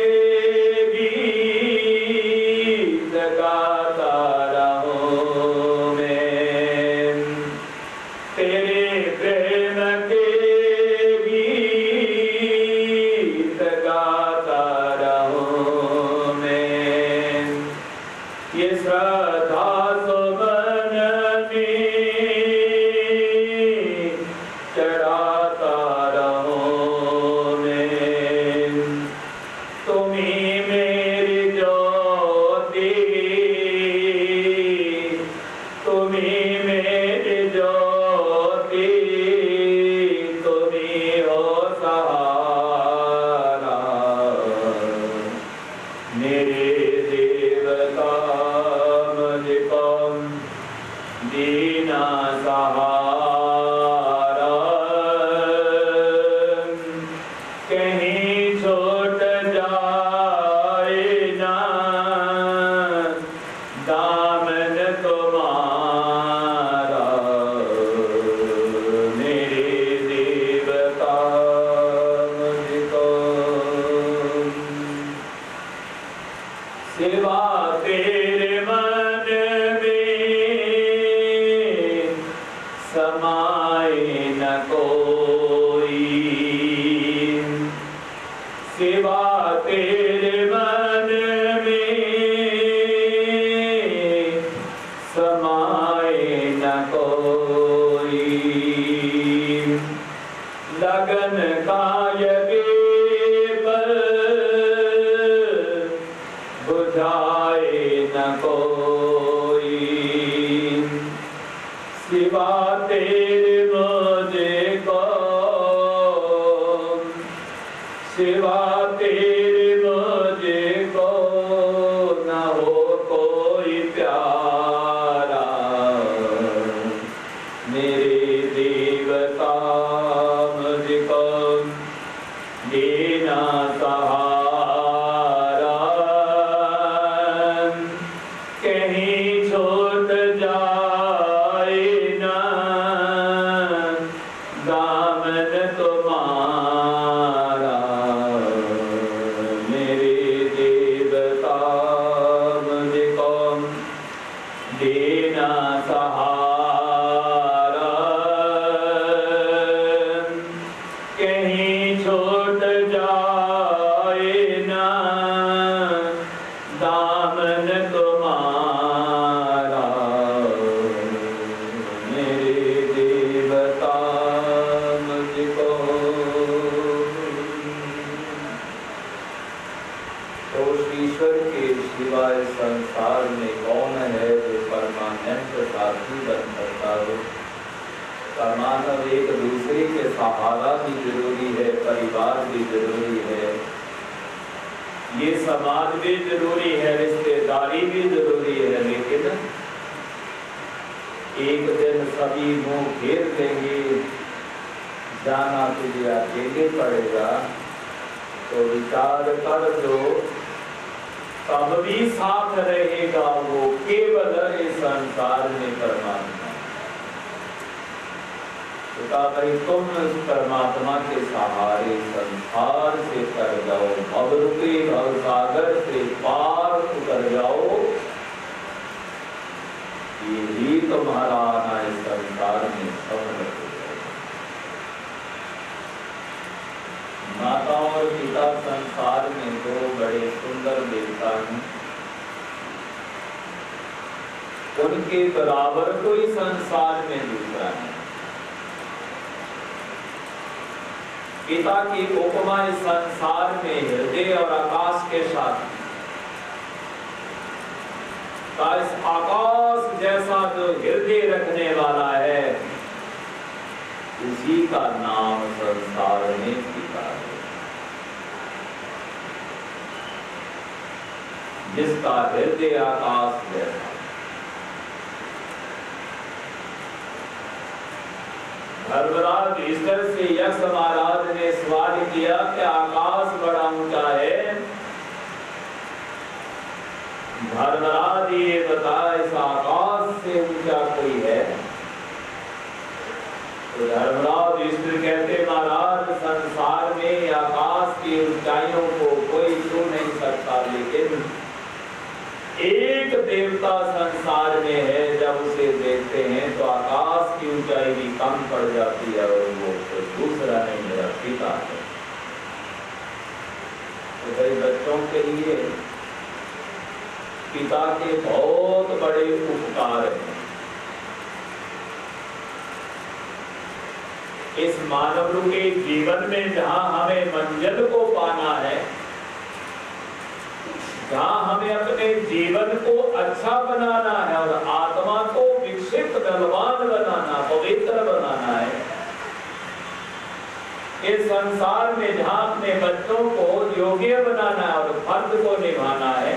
गीत गाता रहूं मैं। तेरे प्रेम के गीत गाता रहूं मैं। ये श्रद्धा सुमन में चढ़ाता रहूं मैं। तुम्हीं मेरी ज्योति, तुम्हीं मेरी ज्योति, तुम्हीं हो सहारा। मेरे देवता मुझको देना सहारा, कहीं छोट जाए ना दामन तुम्हारा। सिवा तेरे मन में समाए न कोई, सिवा तेरे मन में समाए न कोई, लगन का यदि बुझाए न कोई, सिवा तेरे मुझे को, सिवा तेरे मुझे को न हो कोई प्यारा, मेरे देवता मुझको देना सहारा, कहीं छूट जाए ना दामन तुम्हारा, मेरे देवता मुझको देना सहारा, कहीं छूट जाए ना दामन तुम्हारा, मेरे देवता मुझको। तो ईश्वर के सिवाय संसार में कौन है जो परमानेंट साथी बन सकता हो? मानव एक दूसरे के सहारा भी जरूरी है, परिवार भी जरूरी है, ये समाज भी जरूरी है, रिश्तेदारी भी जरूरी है, लेकिन एक दिन सभी मुंह घेर देंगे, जाना तुझे अकेले पड़ेगा, तो विचार कर जो तब भी साथ रहेगा वो केवल इस संसार में परमात्मा। तो कहा भाई तुम इस परमात्मा के सहारे संसार से कर जाओ, भवरूपी भवसागर से पार उतर जाओ, यही तुम्हारा आना इस संसार में सफल हो जाएगा। माता और पिता संसार में दो बड़े सुंदर देवता हैं, उनके बराबर कोई संसार में दूसरा नहीं। पिता की उपमा इस संसार में हृदय और आकाश के साथ, इस आकाश जैसा जो हृदय रखने वाला है, उसी का नाम संसार में पिता है। जिसका हृदय आकाश जैसा। धर्मराज ईश्वर से यक्ष महाराज ने सवाल किया कि आकाश बड़ा ऊंचा है, धर्मराज ये बता इस आकाश से ऊंचा कोई है? तो धर्मराज ईश्वर कहते महाराज संसार में आकाश की ऊंचाइयों को कोई छू नहीं सकता, लेकिन एक देवता संसार में है, जब उसे देखते हैं तो आकाश की ऊंचाई भी कम पड़ जाती है, और वो कोई दूसरा नहीं मेरा पिता है। तो भाई बच्चों के लिए पिता के बहुत बड़े उपकार हैं। इस मानव के जीवन में जहां हमें मंजिल को पाना है, जहां हमें अपने जीवन को अच्छा बनाना है और आत्मा को विकसित बलवान बनाना, पवित्र बनाना है, इस संसार में जहां अपने बच्चों को योग्य बनाना है और फर्ज को निभाना है,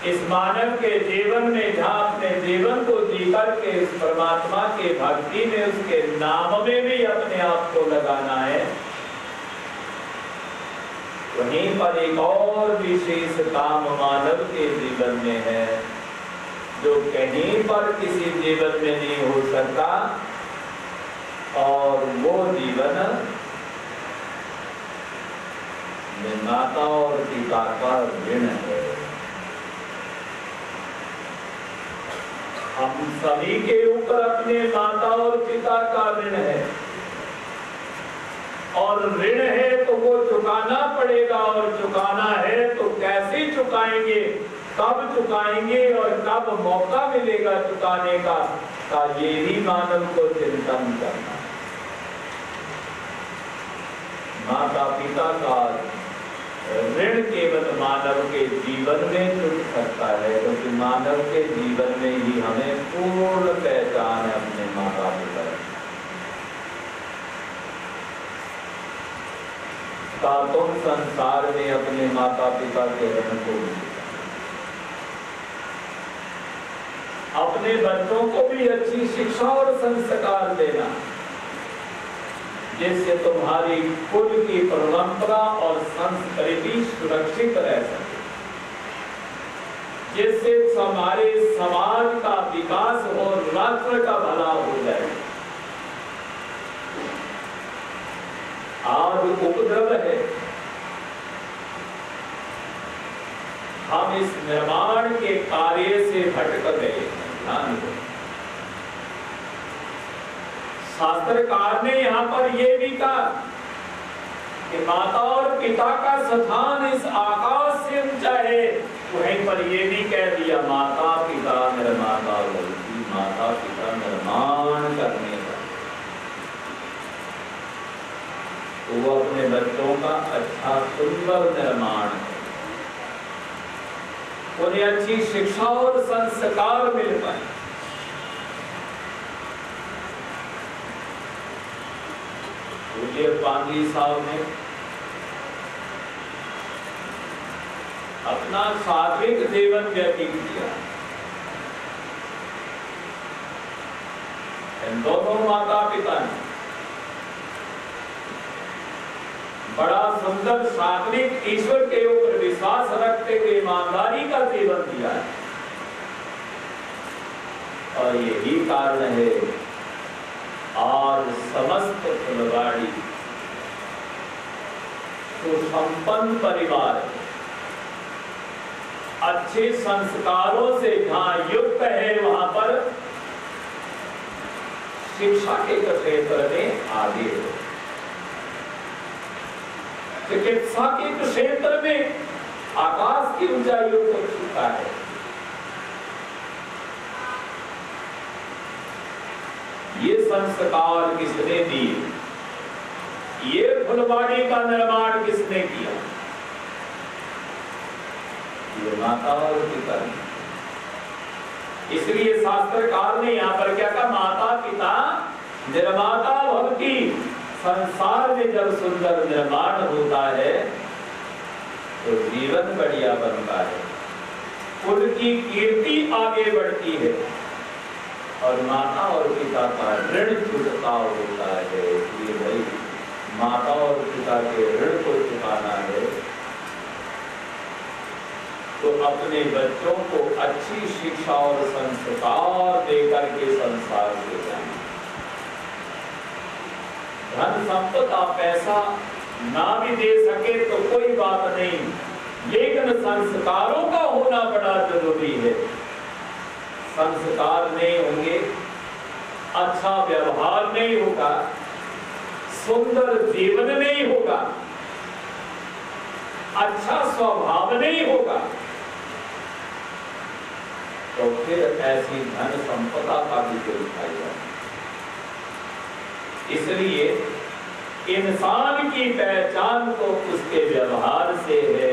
इस मानव के जीवन में जहां अपने जीवन को जीकर के इस परमात्मा के भक्ति में, उसके नाम में भी अपने आप को लगाना है, वहीं पर एक और विशेष काम मानव के जीवन में है, जो कहीं पर किसी जीवन में नहीं हो सकता, और वो जीवन में माता और पिता का ऋण है। हम सभी के ऊपर अपने माता और पिता का ऋण है, और ऋण है तो वो चुकाना पड़ेगा, और चुकाना है तो कैसे चुकाएंगे, कब चुकाएंगे और कब मौका मिलेगा चुकाने का ये भी मानव को चिंतन करना। माता पिता का ऋण केवल मानव के जीवन में छूट सकता है, क्योंकि मानव के जीवन में ही हमें पूर्ण पहचान है अपने माता पिता का। तुम संसार में अपने माता पिता के ऋण को अपने बच्चों को भी अच्छी शिक्षा और संस्कार देना, जिससे तुम्हारी कुल की परंपरा और संस्कृति सुरक्षित रह सके, जिससे हमारे समाज का विकास और राष्ट्र का भला हो जाए। आज उपद्रव है, हम इस निर्माण के कार्य से भटक गए। ध्यान दो, शास्त्रकार ने यहाँ पर यह भी कहा कि माता और पिता का स्थान इस आकाश से ऊंचा है। वहीं पर यह भी कह दिया माता पिता निर्माता होती, माता पिता निर्माण करने का। तो वो अपने बच्चों का अच्छा सुंदर निर्माण है, उन्हें अच्छी शिक्षा और संस्कार मिल पाए। पूज्य पांगी साहब ने अपना सात्विक जीवन व्यतीत किया। इन दोनों माता पिता ने बड़ा सुंदर सात्विक ईश्वर के ऊपर विश्वास रखते हुए ईमानदारी का जीवन दिया है, और यही कारण है आज समस्त फुलवाड़ी सुसंपन्न परिवार अच्छे संस्कारों से जहां युक्त है, वहां पर शिक्षा के क्षेत्र में आगे हो, चिकित्सा के क्षेत्र में आकाश की ऊंचाइयों को छूता है। ये संस्कार किसने दिए, ये फुलवाड़ी का निर्माण किसने किया? ये माता और पिता ने। इसलिए शास्त्रकार ने यहाँ पर क्या कहा, माता पिता निर्माता भवति। संसार में जब सुंदर निर्माण होता है तो जीवन बढ़िया बनता है, उनकी कीर्ति आगे बढ़ती है, और माता और पिता का ऋण चुकता होता है। इसलिए भाई माता और पिता के ऋण को चुकाना है तो अपने बच्चों को अच्छी शिक्षा और संस्कार देकर के संसार से जाना। धन संपदा पैसा ना भी दे सके तो कोई बात नहीं, लेकिन संस्कारों का होना बड़ा जरूरी है। संस्कार नहीं होंगे, अच्छा व्यवहार नहीं होगा, सुंदर जीवन नहीं होगा, अच्छा स्वभाव नहीं होगा, तो फिर ऐसी धन संपदा का भी कोई फायदा नहीं। इसलिए इंसान की पहचान तो उसके व्यवहार से है,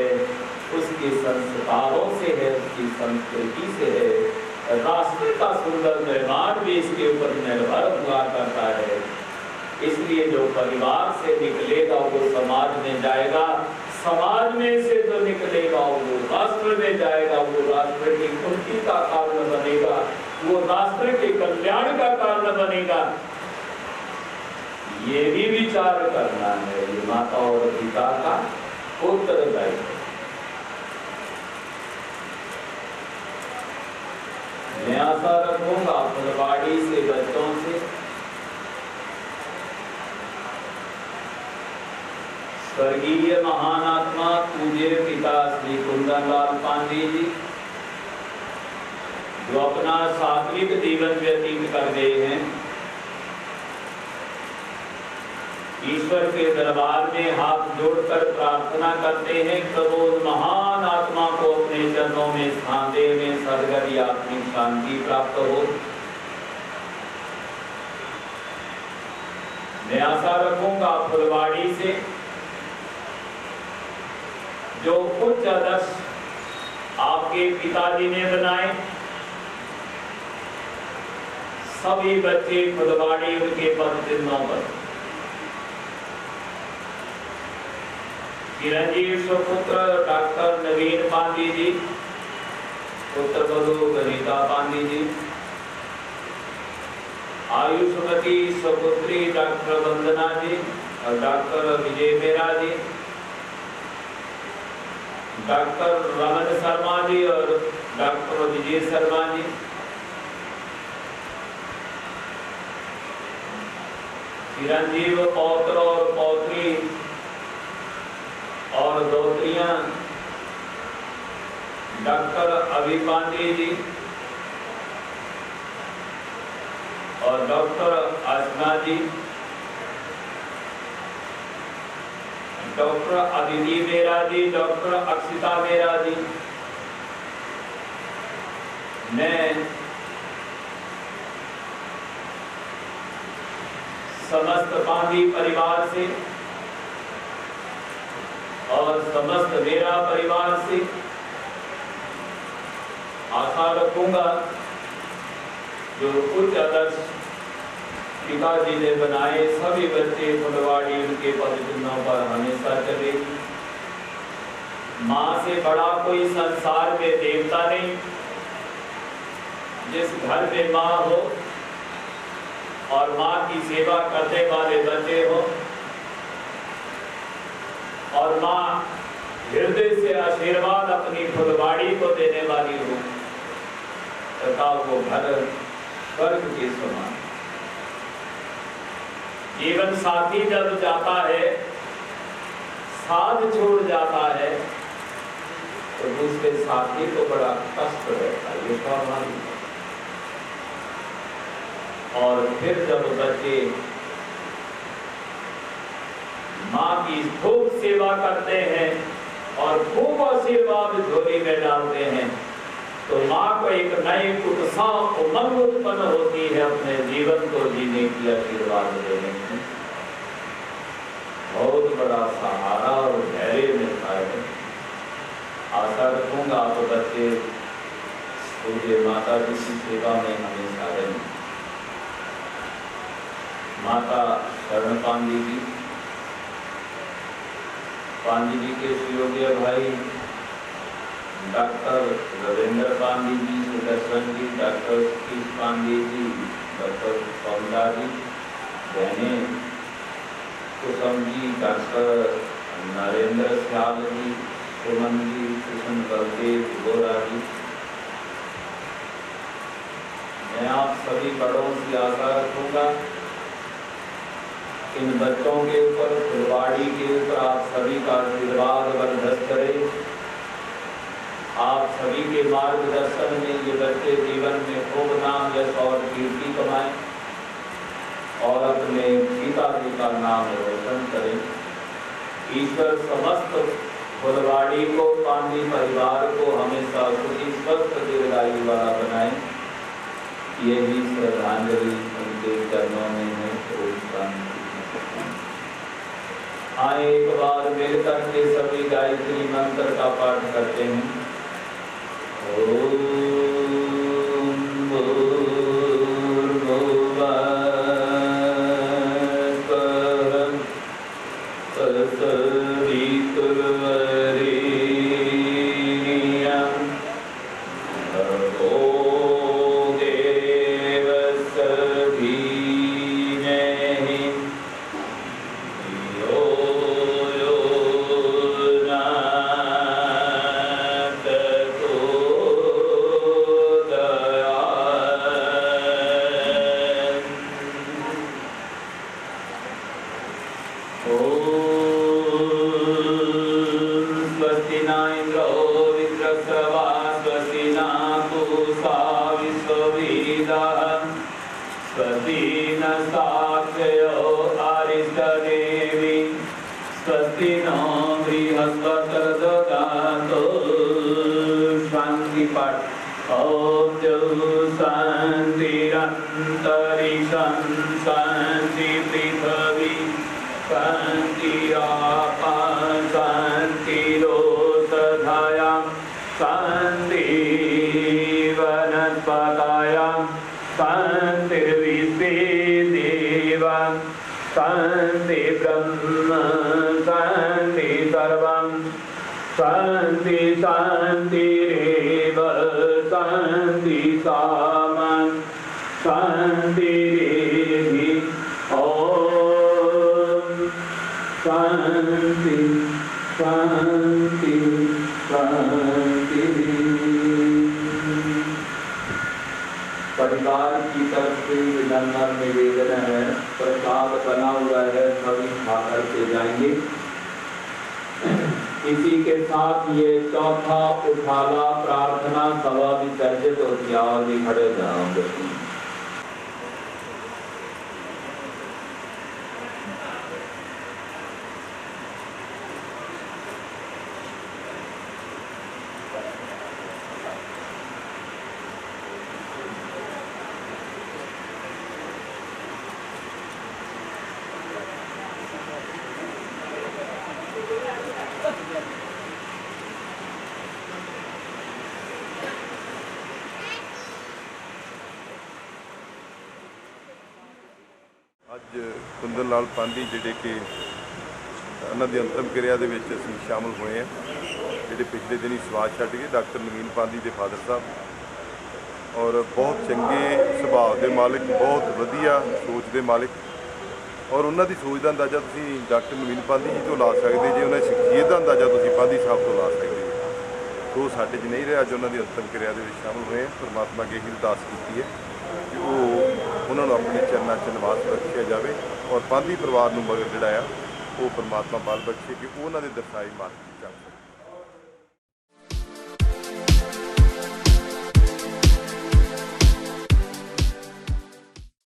उसके संस्कारों से है, उसकी संस्कृति से है। राष्ट्र का सुंदर निर्माण भी इसके ऊपर निर्भर हुआ करता है। इसलिए जो परिवार से निकलेगा वो समाज में जाएगा, समाज में से जो निकलेगा वो राष्ट्र में जाएगा, वो राष्ट्र की उन्नति का कारण बनेगा, वो राष्ट्र के कल्याण का कारण बनेगा। ये भी विचार करना है, ये माता और पिता का उत्तरदायित्व। मैं आशा रखूंगा फुलवाड़ी से बच्चों से स्वर्गीय महान आत्मा पूज्य पिता श्री कुंदनलाल पांडे जी, जो अपना सात्विक जीवन व्यतीत कर गए हैं, ईश्वर के दरबार में हाथ जोड़कर प्रार्थना करते हैं प्रभु उस महान आत्मा को अपने चरणों में स्थान दे, में सदगति आत्मिक शांति प्राप्त हो। मैं आशा रखूंगा फुलवाड़ी से जो उच्च आदर्श आपके पिताजी ने बनाए, सभी बच्चे फुलवाड़ी उनके पद चिन्हों पर चिरंजीव सुपुत्र डॉक्टर नवीन पांडे जी, पुत्र बधू गणिता पांडे जी, आयुष्मती सुपुत्री डॉक्टर वंदना जी और डॉक्टर विजय मेहरा जी, डॉक्टर रमन शर्मा जी और डॉक्टर विजय शर्मा जी, चिरंजीव पौत्र और पौत्री और दोत्रियां डॉक्टर अभी पांडे जी और डॉक्टर आसना जी, डॉक्टर अदिति मेहरा जी, डॉक्टर अक्षिता मेहरा जी। मैं समस्त पांडी परिवार से और समस्त मेरा परिवार से आशा रखूंगा जो उच्च आदर्श पिताजी ने बनाए, सभी बच्चे फुलवाड़ी उनके पद चिन्हों पर हमेशा चले। माँ से बड़ा कोई संसार में देवता नहीं। जिस घर में माँ हो और माँ की सेवा करने वाले बच्चे हो और माँ हृदय से आशीर्वाद अपनी फुलवाड़ी को देने वाली हो, तथा वो घर स्वर्ग के समान। जीवन साथी जब जाता है, साथ छोड़ जाता है, तो दूसरे साथी को बड़ा कष्ट रहता है, ये स्वाभाविक है। और फिर जब बच्चे माँ की खूब सेवा करते हैं और खूब आशीर्वाद झोली में डालते हैं, तो माँ को एक नई उत्साह उमंग उत्पन्न होती है अपने जीवन को जीने की, आशीर्वाद देने की। बहुत बड़ा सहारा और धैर्य मिलता है। आशा रखूंगा आप बच्चे पूज्य माता जी की सेवा में हमेशा रहें। माता शरण पांडे जी, पांडे जी के सुयोग्य भाई doctor Ravindra Pandey ji, Sudarshan ji, doctor Satish Pandey ji, doctor कमला जी, बहने कुसुम जी, डॉक्टर नरेंद्र श्याल जी, सुमन जी, कृष्ण बलदेव गोरा जी। मैं आप सभी बड़ों की आशा रखूंगा इन बच्चों के ऊपर, फुलवाड़ी के ऊपर आप सभी का आशीर्वाद बरकरार करे। आप सभी के मार्गदर्शन में ये बच्चे जीवन में खूब नाम, यश और कीर्ति कमाएं और अपने पिताजी का नाम रोशन करें। ईश्वर समस्त फुलवाड़ी को, पांडे परिवार को हमेशा सुखी स्वस्थ दीर्घायु वाला बनाए। यही श्रद्धांजलि उनके चरणों में है। आए एक बार मिलकर के सभी गायत्री मंत्र का पाठ करते हैं। ओम नो बृहस्पतिर्ददातु शांति पाठ। ॐ शान्तिरन्तरिक्षं शान्ति पृथिवी शान्तिरापः शान्तिरोषधयः शान्तिर्वनस्पतयः शान्तिर्विश्वे देवाः शान्ति ब्रह्म शान्ति सर्वं शान्ति शान्तिरेव शान्ति सामा शान्तिरेधि ॐ शान्ति शान्ति शान्ति। परिवार की तरफ से विनम्र निवेदन है, प्रसाद बना हुआ है, सभी खा करके जाएंगे। इसी के साथ ये चौथा उठाला प्रार्थना सभा विसर्जित होती है। आगे खड़े जाओगे। ਅੱਜ ਕੁੰਦਨ ਲਾਲ ਪਾਂਧੀ ਜਿਹੜੇ ਕਿ ਉਹਨਾਂ ਦੀ ਅੰਤਮ ਕਿਰਿਆ ਦੇ ਵਿੱਚ ਅਸੀਂ ਸ਼ਾਮਲ ਹੋਏ ਹਾਂ, ਜਿਹੜੇ ਪਿਛਲੇ ਦਿਨੀ ਸਵਾਸ ਛੱਡ ਗਏ ਡਾਕਟਰ ਨਵੀਨ ਪਾਂਧੀ ਦੇ ਫਾਦਰ ਸਾਹਿਬ, ਔਰ ਬਹੁਤ ਚੰਗੇ ਸੁਭਾਅ ਦੇ ਮਾਲਿਕ, ਬਹੁਤ ਵਧੀਆ ਸੋਚ ਦੇ ਮਾਲਿਕ, ਔਰ ਉਹਨਾਂ ਦੀ ਸੋਚ ਦਾ ਅੰਦਾਜ਼ਾ ਤੁਸੀਂ ਡਾਕਟਰ ਨਵੀਨ ਪਾਂਧੀ ਜੀ ਤੋਂ ਲਾ ਸਕਦੇ ਜੇ, ਉਹਨਾਂ ਦੀ ਸ਼ਖਸੀਅਤ ਦਾ ਅੰਦਾਜ਼ਾ ਤੁਸੀਂ ਪਾਂਧੀ ਸਾਹਿਬ ਤੋਂ ਲਾ ਸਕਦੇ ਜੇ। ਉਹ ਸਾਡੇ 'ਚ ਨਹੀਂ ਰਿਹਾ, ਅੱਜ ਉਹਨਾਂ ਦੀ ਅੰਤਮ ਕਿਰਿਆ ਦੇ ਵਿੱਚ ਸ਼ਾਮਲ ਹੋਏ ਹਾਂ। ਪਰਮਾਤਮਾ ਅੱਗੇ ਇਹੀ ਅਰਦਾਸ ਕੀਤੀ ਹੈ ਕਿ ਉਹ ਉਹਨਾਂ ਨੂੰ ਆਪਣੇ ਚਰਨਾਂ 'ਚ ਨਿਵਾਸ ਬਖਸ਼ਿਆ ਜਾਵੇ, ਔਰ ਪਾਂਧੀ ਪਰਿਵਾਰ ਨੂੰ ਮਗਰ ਜਿਹੜਾ ਆ ਉਹ ਪਰਮਾਤਮਾ ਬਲ ਬਖਸ਼ੇ ਕਿ ਉਹਨਾਂ ਦੇ ਦਰਸਾਏ ਮਾਰਗ 'ਤੇ ਚੱਲ ਸਕਣ।